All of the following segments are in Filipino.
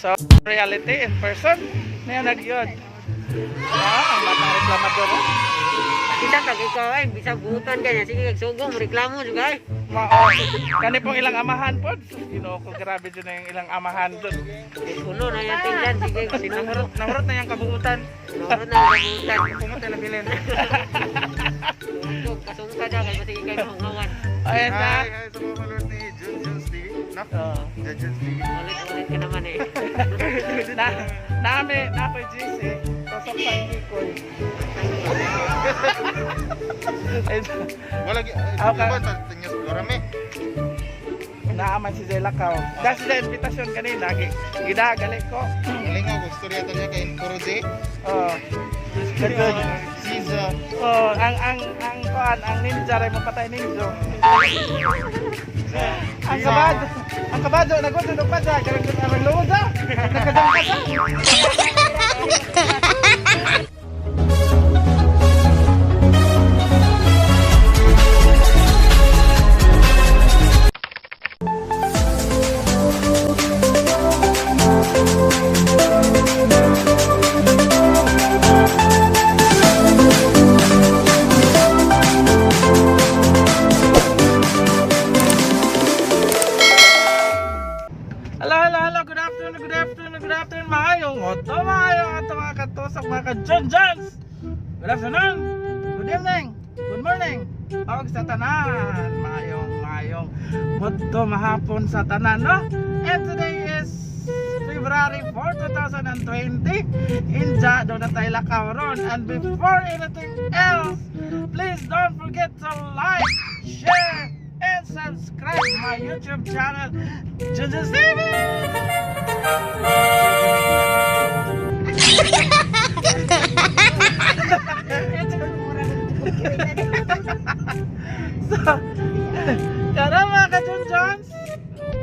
So, reality in person, na nagyod. Ang batang reklamador. Kita kag ikaw ay bisag buutan kanya sige kag sugong reklamo juga ay. Mao. Kani pong ilang amahan po. Ginoo ko grabe din na yung ilang amahan doon. Uno na yan tingnan sige kasi Nahurot na yung kabuutan. nahurot na ang buutan. Kumot na bilin. Sugong kasungka na kay basig kay mangawan. Ayan na. Hi, sa mga followers ni Junjun's TV. No? Junjun's TV. Ulit-ulit ka naman eh. Na po GC. Tosok sa Kikoy. Wala Okay. ba tanya rame? Naaman si Zay Lakaw. Dahil sila invitasyon kanina, gidagali ko. Galing ako storya to niya kay Kuroje. Oh. Caesar. Oh, ang kuan, ang ninja ray mapatay ninja. Ang kabado nagudod og padra, karang arang luod ah. Nakadang ka sa. Hello, good afternoon, maayong oto, maayong ato mga katusok, mga ka-Junjuns. Good afternoon, good evening, good morning, og sa tanan, maayong oto, mahapon sa tanan, no? And today is February 4, 2020, Inja, doon na tayo lakaw ron. And before anything else, please don't forget to like, share, and subscribe my YouTube channel, Junjuns TV! So, kada mga ka-Junjuns,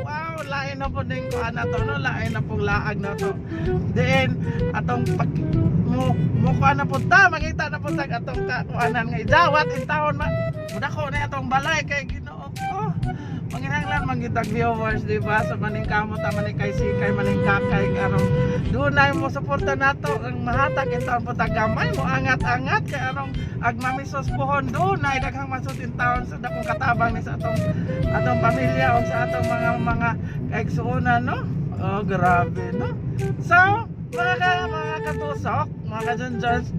wow, lain na po din ko na to, no? Lain na pong laag na to. Then, atong mukha na po ta, makita na po ta atong kuanan nga idawat in taon man. Muda ko na atong balay kay Ginoo ko. Manginahanglan mangitag viewers, di ba? Sa maning kamot, maning kay sikay, maning kakay, arong dunay mo suporta nato ang mahatag in taon po tagamay mo angat-angat kay arong agmamisos pohon dunay daghang masud in taon sa dakong katabang ni sa atong pamilya o sa atong mga kaigsuonan, no? Oh, grabe, no? So, mga katusok, mga ka-Junjuns,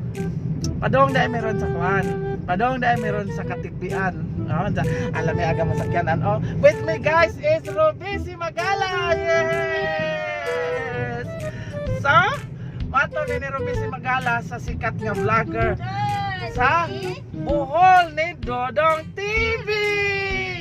padong dahil meron sa kuhan, padong dahil meron sa katigpian. Oh, alam niya aga masakyanan. Oh, with me guys is Robisi Magala. Yes. So, mato ni Robisi Magala sa sikat nga vlogger sa Bohol ni Dodong TV.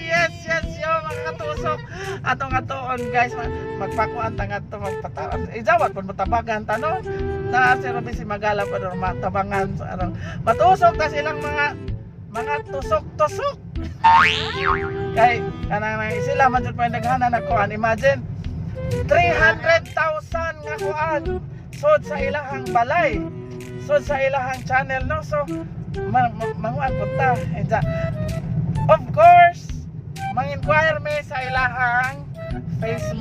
Yes, yo mga katusok. Atong atoon guys, magpakuan tanga to magpataran. Ijawat pud matabagan tanong na si Robisi Magala pa ron matabangan sa arang matusok ta silang mga tusok-tusok. Kay kanang sila man jud pa naghana na kuan, imagine 300,000 nga kuan sud sa ilahang balay, sud sa ilahang channel, no? So manguan pud ta. Of course, mang-inquire me sa ilahang face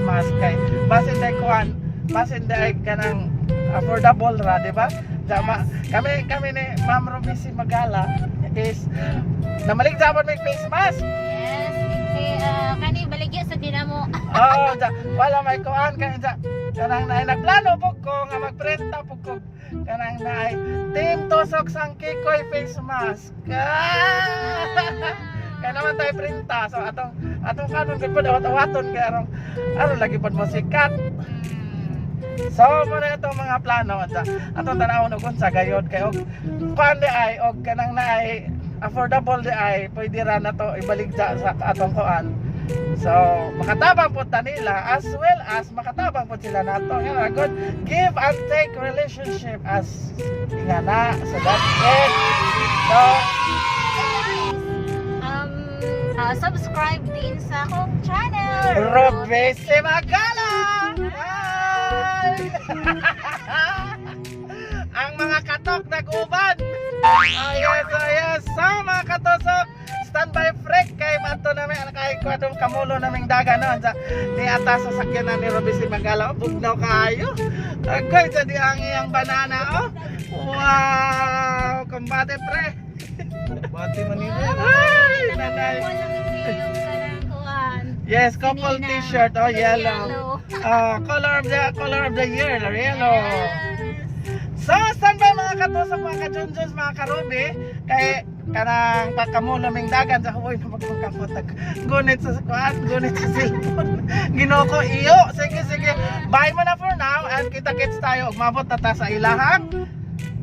mask kay basin day kuan, basin day kanang affordable ra, di ba? Kami ni Ma'am Robisi Magala is namalig dapat may face mask. Yes, kani baligya sa dinamo. Oo, wala may kuan kay kanang naay nagplano pug ko nga magprenta pug ko kanang naay team tusok sang Kikoy face mask. Kaya naman tayo printa, so atong kanon gud pud awat-awaton kay aron lagi pud mo sikat. So, muna itong mga plano atong tanawon og unsa gayod kay og kuan di ay og kanang naay affordable di ay pwede ra na to ibaligya sa atong kuan. So, makatabang po ta nila as well as makatabang po sila nato. Nga good give and take relationship as nga na. So that's it. So, Subscribe din sa akong channel. Robisi Magala. Ang mga katok nag-uban. Yes. So mga katusok, stand by freak kay ato namin kahit ko atong kamulo naming dagan no sa ni ata sa sakyanan ni Robby si Magala bugnaw kaayo. Agay sa di ang iyang banana oh. Wow, kombate pre. Bati manila. Ay, nanay. Yes, couple t-shirt oh yellow. Color of the year, yellow. So, saan ba mga katusok, mga ka-junjuns, mga ka-ruby? Kaya kanang pagkamulo ming dagan sa huwag na magpagkapotag. Gunit sa kuhaan, gunit sa cellphone. Ginoko iyo. Sige, sige. Bye mo na for now and kita-kits tayo. Umabot na ta sa ilahang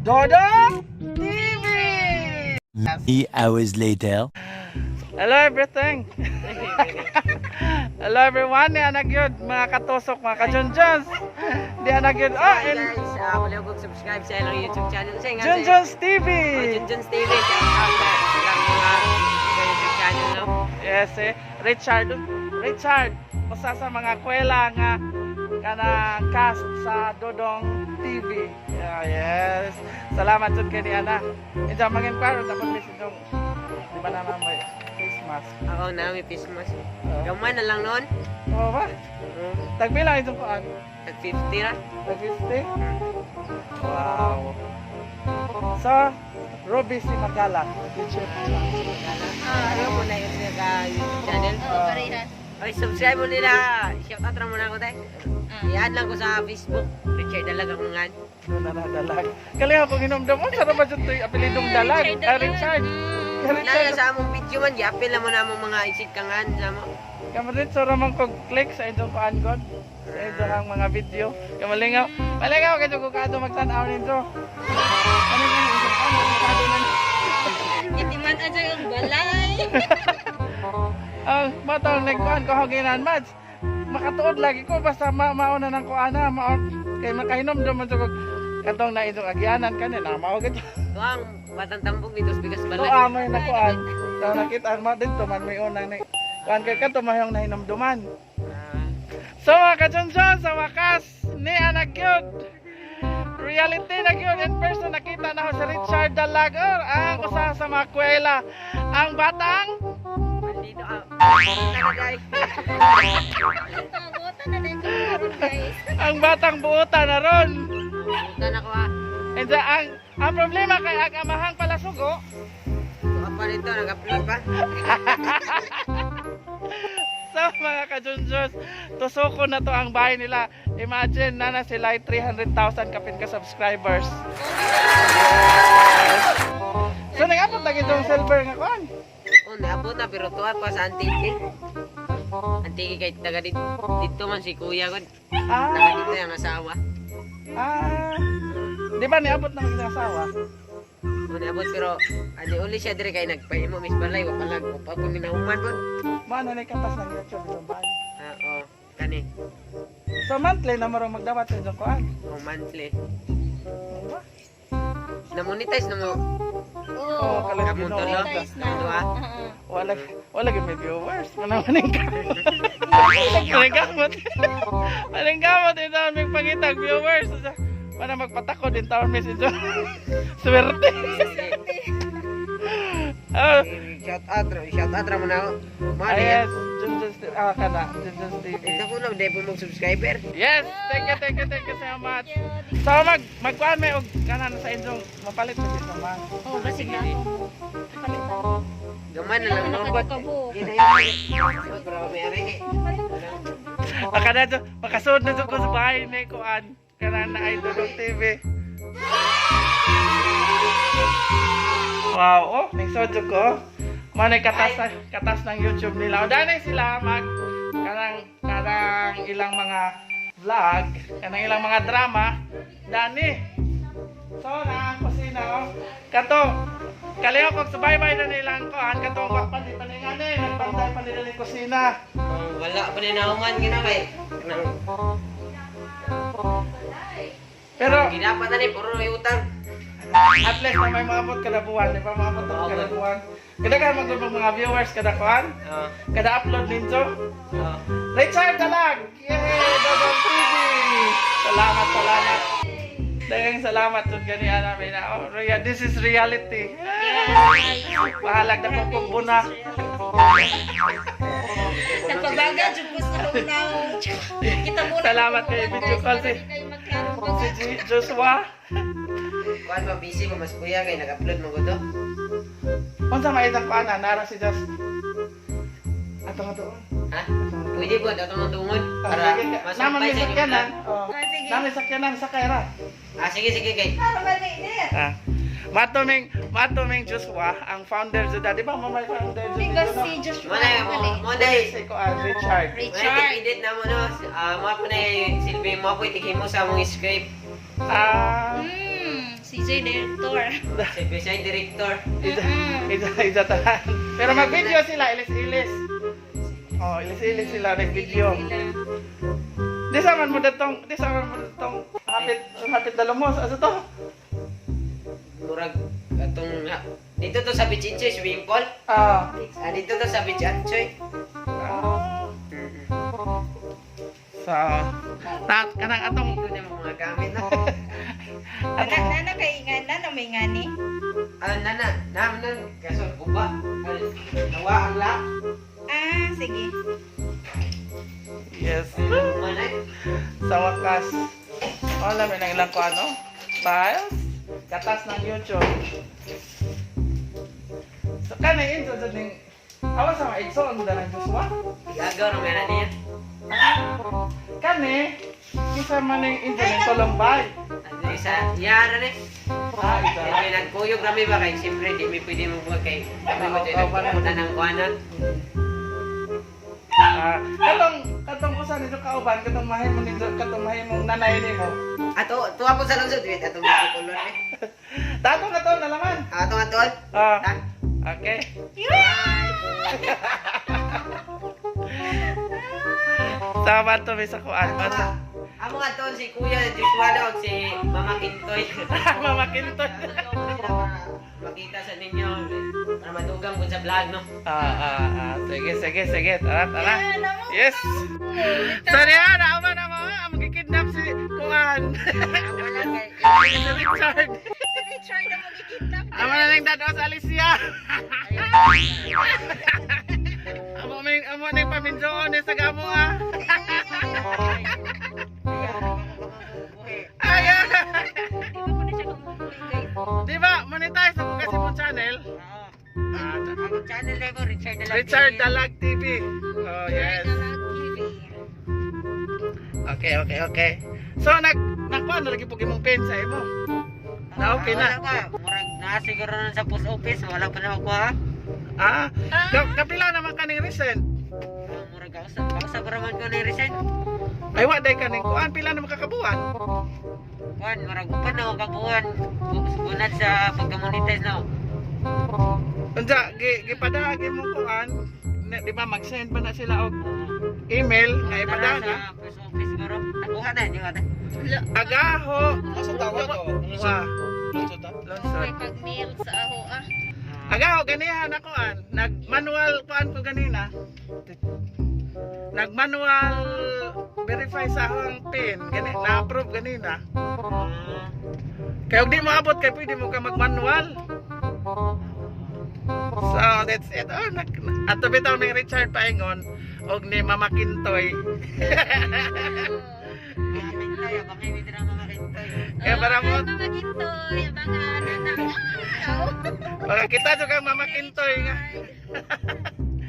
Dodong TV! 3 hours later. Hello everything! Hello everyone! Di yun, mga katusok, mga ka-junjuns. Di yun. Oh, Hi and guys, wala ko subscribe sa ilang YouTube channel. Kasi nga Junjuns TV! Junjuns TV. Shout out sa ilang mga YouTube channel, no? Yes, eh. Richard, usa sa mga kwela nga kanang cast sa Dodong TV. Yeah, yes. Salamat jud kay ni ana. Inja mangin paro tapos message dong. Di ba naman may face mask? Ako na, may face mask. Gamay na lang noon. Oo ba? Tagbilang itong kuan. At 50 na. 50? Wow. So, Robby si Magala. YouTube. Ano mo na yung YouTube channel? Oo, parehas. Ay, subscribe mo nila. Shout out lang muna ako tayo. I-add lang ko sa Facebook. Richard Dalag akong ngan. Dalag. Kaliha ko hinumdum mo. Sarap ba dyan ito yung apelidong Dalag? Richard. Naya sa among video man, yapil na mo na among mga isit kangan. Kamarin sa ramang kong click sa inyong paangkod. Sa inyong mga video. Kamalingaw. Malingaw kayo kung kaado magtanaw nito. Ano yung isang ano? Kaado na. Itiman aja yung balay. Ang matang nagkuhan ko haginan mads. Makatuod lagi ko basta mauna ng kuana. Kay makahinom naman sa katong na itong agyanan kanina. Mao gito. Tuang batang tambog dito sa bigas balay. Amoy na kuan. So nakita mo dito man may unang ni kuan kay kadto mahong nahinom duman. So mga kachonson, sa wakas ni Anagyod reality na gyud in person nakita na si Richard Dalagor ang usa sa mga kwela ang batang Dito guys. Tagotan na din ko guys. ang batang buutan na ron. Bukan ako And ang problema kay ang amahang pala sugo. Apa nito nag-upload pa? So mga ka-junjos, tusoko na to ang bahay nila. Imagine na sila ay 300,000 kapin ka subscribers. Yes. So nag-apot lagi itong silver nga kuan. Oh, naabot na pero tuwa pa sa Antique. Antique kay taga dito man si Kuya ko. Taga dito yung asawa. Di ba niabot na mga asawa? Oh, naabot pero ano uli siya dire kay nagpahimo mis balay wa palag pa po minahuman po. Maano na katas ng YouTube itong bahay. Oh, kani. So monthly na marong magdapat sa itong kuan. Oh, monthly. Diba? Na-monetize na mo. Oo, kalas Kamu ginawa. tolo. Guys na. Ano ah? Wala gyud may viewers. Manawaning kamot. Maling kamot. Maling kamot ito may pangitag viewers. Para magpatako din taon message. Swerte. Shout out ra mo na. Mali. Yes, Junjuns kana, Junjuns TV. Ito ko na dai po mo subscriber. Yes, thank you so much. So magkuan may og kanan sa inyong mapalit sa isa man. Oh, basig na ako. Palitan. Gamay na lang no. Nakakabo. Pero may ari. Makasud na jud ko sa bahay ni kuan kanan na Idol TV. Wow, oh, may sojo ko. Manay katas ng YouTube nila. O danay sila kanang ilang mga vlog, kanang ilang mga drama. Dani. So na ang kusina oh. Kato kaliho kog subaybay na nilang kuan katong pa di paningani, nagbantay pa nila ni kusina. Wala pa din nahuman ginabay. Pero Ginapat na ni puro may utang. at least na may maabot kada buwan, di ba maabot ang kada buwan. Kada ka magdubog mga viewers kada kuan, kada upload ninyo. Richard Dalag! Yay! Dodong TV! Salamat. Dagang salamat jud ganiya namin. Oh, this is reality. Yes. Bahalag na kong buna. Nagpabaga jud ko sa lunaw. Kita mo. Salamat kay video call si Joshua. Kuan ba busy mo mas kuya kay nag-upload mo gusto? Unsa may isang paana nara si Josh. Atong doon. Ha? Pwede po daw tong tungod para mas naman mapay may sa inyo. sakyanan. Oh. Sige. Naman sakyanan sa kaira. Ah, sige kay. Ah. Matuming Joshua, ang founder Juda. Di ba mo may founder Juda? Because si Joshua Mo dai. Si ko Richard. Richard. Edit na mo no. Mo po na silbi mo po tigim mo sa mong script. Ah, Si Joy Director. Silbi siya yung director. isa tahan. Pero mag-video sila, ilis-ilis. Oh, ilis-ilis sila nag-video. Di sa man mo datong hapit dalumos. Asa to? Murag atong dito to sa Bichinche swimming pool. Ah. Dito to sa Bichinche. Ah. So, kanang atong Ito na mga gamit na. Nana kay ngana may ngani. Nana, kaso guba. Nawa ang lap. Ah, sige. yes. Manay. Sa wakas, wala may nang ilang ko ano? Files? Katas ng YouTube. So, kanayin sa ning awas sa mga igsoon mo ng Joshua. Gagaw na meron niya. Kani, isa man ng internet Columbine. Ano isa? Yara rin. Ah, ito. May nagkuyog kami ba kay siyempre di mi pwede mo buwag kay kami mo dito pumunta ng kuanan. Katong usan nito kauban, katong mahin mo nito, katong mahin mong nanay nimo. Ato, tuwa po sa lungsod, wait, ato mo kulor eh. Dato ka to na laman. Ato atol. Ah, okay. Sama to may sa kuan. Amo nga to si Kuya Joshua daw si Mama Kintoy. Mama Kintoy. Makita sa ninyo para madugang ko sa vlog no. Sige. Tara. Yes. Sorry na ama na mo. Ang kidnap si kuan. Wala kay Si Richard. Richard na magkikidnap. Ama na lang dato sa Alicia. Amo na yung paminjoon sa gamo ah. Ayan. Di ba ko na siya kumukulit guys? Di ba, monetize ako kasi mo channel. ang channel na mo Richard Dalag. Richard Dalag TV. Oh, yes. Okay. So, nakuha na lagi po kimong pen sa imo. Na okay na. Wala pa. Murag na siguro na sa post office wala pa na makuha. Ah, kapila naman kaning recent. Murag kausa pa raman ko ni Richard. Ay, wa day kaning kuan pila naman kakabuan. Kuan murag upan na ako kabuhan. Bunad sa pagka-monetize na. Unsa gipadagi mo kuan, di ba mag-send pa na sila og email nga ipadagi. Sa post office siguro. Nakuha na di ba? Agaho. Asa tawa to? Wa. Asa ta? May Lonsod. pag-mail sa aho ah. Agaho ganihan ako an. Nag-manual kuan ko ganina. Nag-manual verify sa akong pin. Gani na-approve ganina. Kaya og di mo abot kay pwede mo ka mag-manual. So that's it. Oh, ato bitaw ni Richard paingon og ni Mama Kintoy. Kaya para mo Mga gintoy, mga nanak. mga kita jud kang Mama Kintoy nga.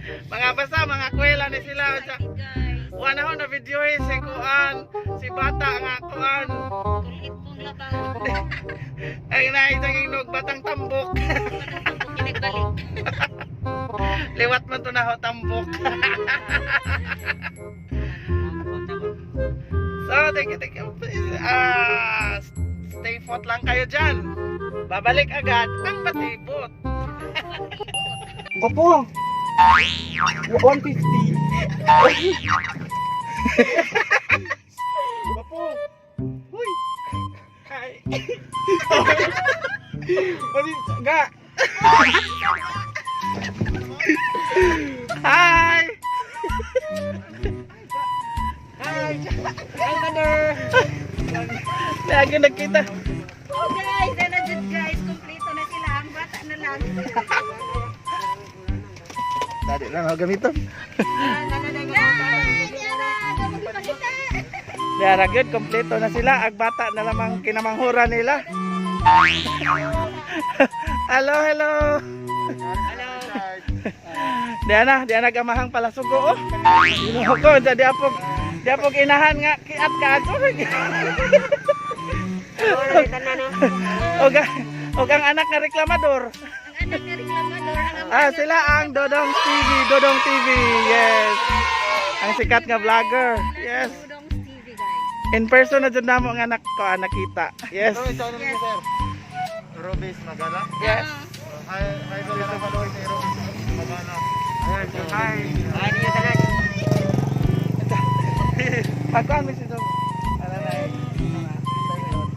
Mga basta mga kwela ni sila sa Guys, wala ho na video si kuan si bata nga kuan kulit pong labaw. ay na isang inog batang tambok. Kinagbalik. Liwat man to na ho tambok. So thank you. Stay put lang kayo dyan. Babalik agad ang batibot. Opo. 150. Opo. Uy. Hi. Ga. Hi. Hi. Hi, mother. Lagi nakita. Oh guys, na dyan guys. Kompleto na sila. Ang bata na lang. Dali lang ako gamiton. Yara gyud kompleto na sila. Ag bata na lamang kinamanghura nila. Hello, hello. Hello. Diana gamahang pala sugo oh. Inuho ko jadi apog inahan nga kiat kaadto. Og ang anak nga reklamador. Ang anak na reklamador. Sila ang Dodong TV. Yes. Ang sikat nga vlogger. Yes. Dodong TV guys. In person na dyan namo ang anak ko nakita. Yes. Ito, ito, ano mo, sir? Robis Magala. Yes. Hi, idol na followers ni Robis Magala. Ayan, hi. Ay, niyo tanan. Pagkuhan mo si Dom. Ano na eh.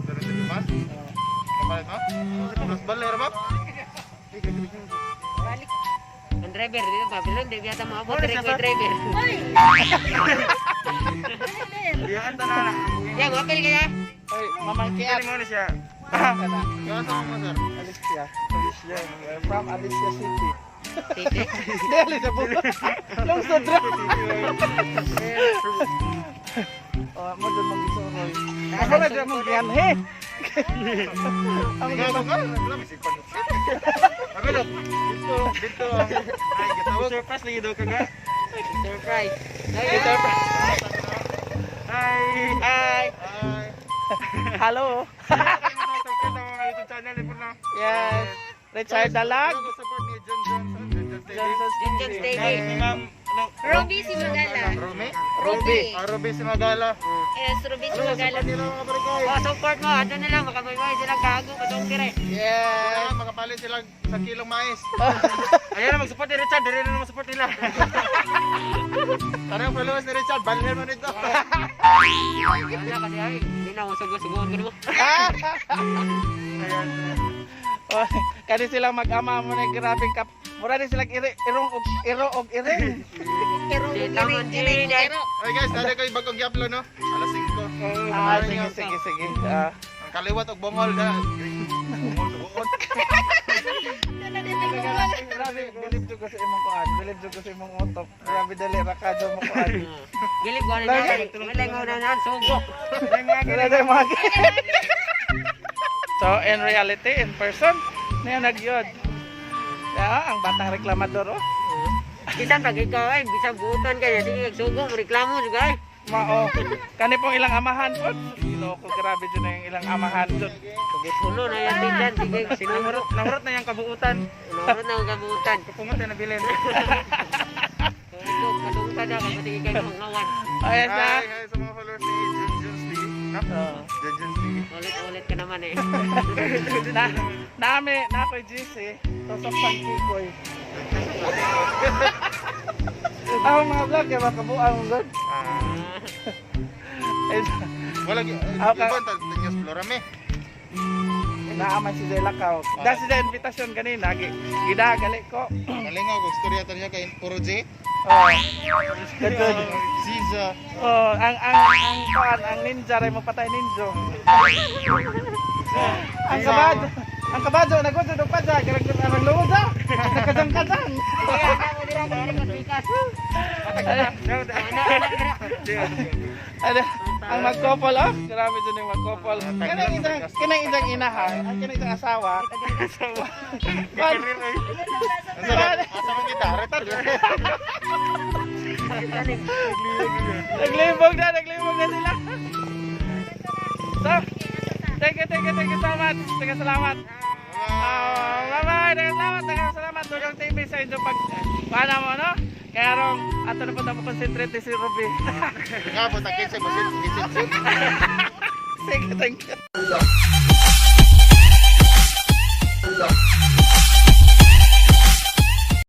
Pero sa Dumas? Kapalit mo? Plus baler ba? Balik. Ang driver dito, Babylon, di biyata maabot rin ko yung driver. Hoy! Iyan ta na. Yan, wapil kaya. Oy, mamang kiat. Mo ni siya. Ano? Kaya sa mo, sir? Alicia. From Alicia City. Titi. Hindi, Alicia po. Lungsod ra. Mo dyan mong gisuroy. Ako na dyan mong giyanhe. Ang Kaya sa ka? Wala, bisig pa. Abelo. Dito. Ay, gitawag. Surprise lagi daw ka nga. Surprise. Hi. Hi. Hi. Hello. Subscribe sa mga YouTube channel po na. Yes. Richard Dalag. Support ni John Johnson. Johnson's Johnson's TV. TV. Si Ma'am Ruby si Magala. Rome. Ruby. Ruby si Magala. Yes, Ruby si Magala. Nila mga barangay. Oh, support mo. Ano na lang, makabaybay silang gago. Katong dire. Yes. Kaya makapalit sila sa kilong mais. Ayan na mag-support ni Richard. Dali na mag-support nila. Parang followers ni Richard. Balhin mo nito. Wala kasi ay, hindi na ako sugo-sugoon ko naman. Ayan. Oh, kani silang mag-ama mo na grabing kap. Mura din silang iro og iring. Si Taman Jiri, dahil. Okay guys, dali kayo bagong i-upload no? Alas 5. Sige. Ang kaliwat og bongol na. Bongol sugoon. Grabe, bilib jud ko sa imong kuan. Bilib jud ko sa imong utok. Grabe dali rakado mo kuan. Gilip ko na na. Malengaw na na, sugo. Grabe mga. So in reality, in person, na nagyod. Yeah, ang batang reklamador oh. Bisan pag ikaw ay, bisang buutan ka niya. Sige, sugo, reklamo juga ay. Mao. Kani pong ilang amahan po. Loko, grabe dyan na yung ilang amahan dyan. Sige, puno na yan din dyan. Sige, sinumurot. Nahurot na yung kabuutan. Sinumurot na ang kabuutan. Pupungot na nabilin. Ito, kasungka na, kapatid kayo mga ngawan. Ayos na. Hi sa mga followers ni John Jones TV. No? John Jones TV. Ulit-ulit ka naman eh. Na ako'y GC. Tosok sang kikoy. Ako mga vlog, kaya makabuang mo good. Wala Okay. iban ta nyos florame. Naaman si Zela Kao. Dahil sa invitation kanina, gidagali ko. Kalingaw ko storya ta niya kay puro J. Oh. Ziza. Oh, ang ninja rin mo patay ninja. Ang kabado nagudto og padya, karang luod ah. Nakadang-kadang. Kaya na mo nila, kaya ko pikas. Ano, ang magkopol oh. Grabe din yung magkopol. Kanang isang inaha, ang kanang isang asawa. Asa man kita retard. Naglibog na sila. So, thank you so much. Thank you salamat. Bye-bye. Thank you salamat. Dodong TV sa inyong paano mo, no? Kaya rong, ato na po na mo concentrate si Ruby. Nga po takit sa busit. Sige, thank you.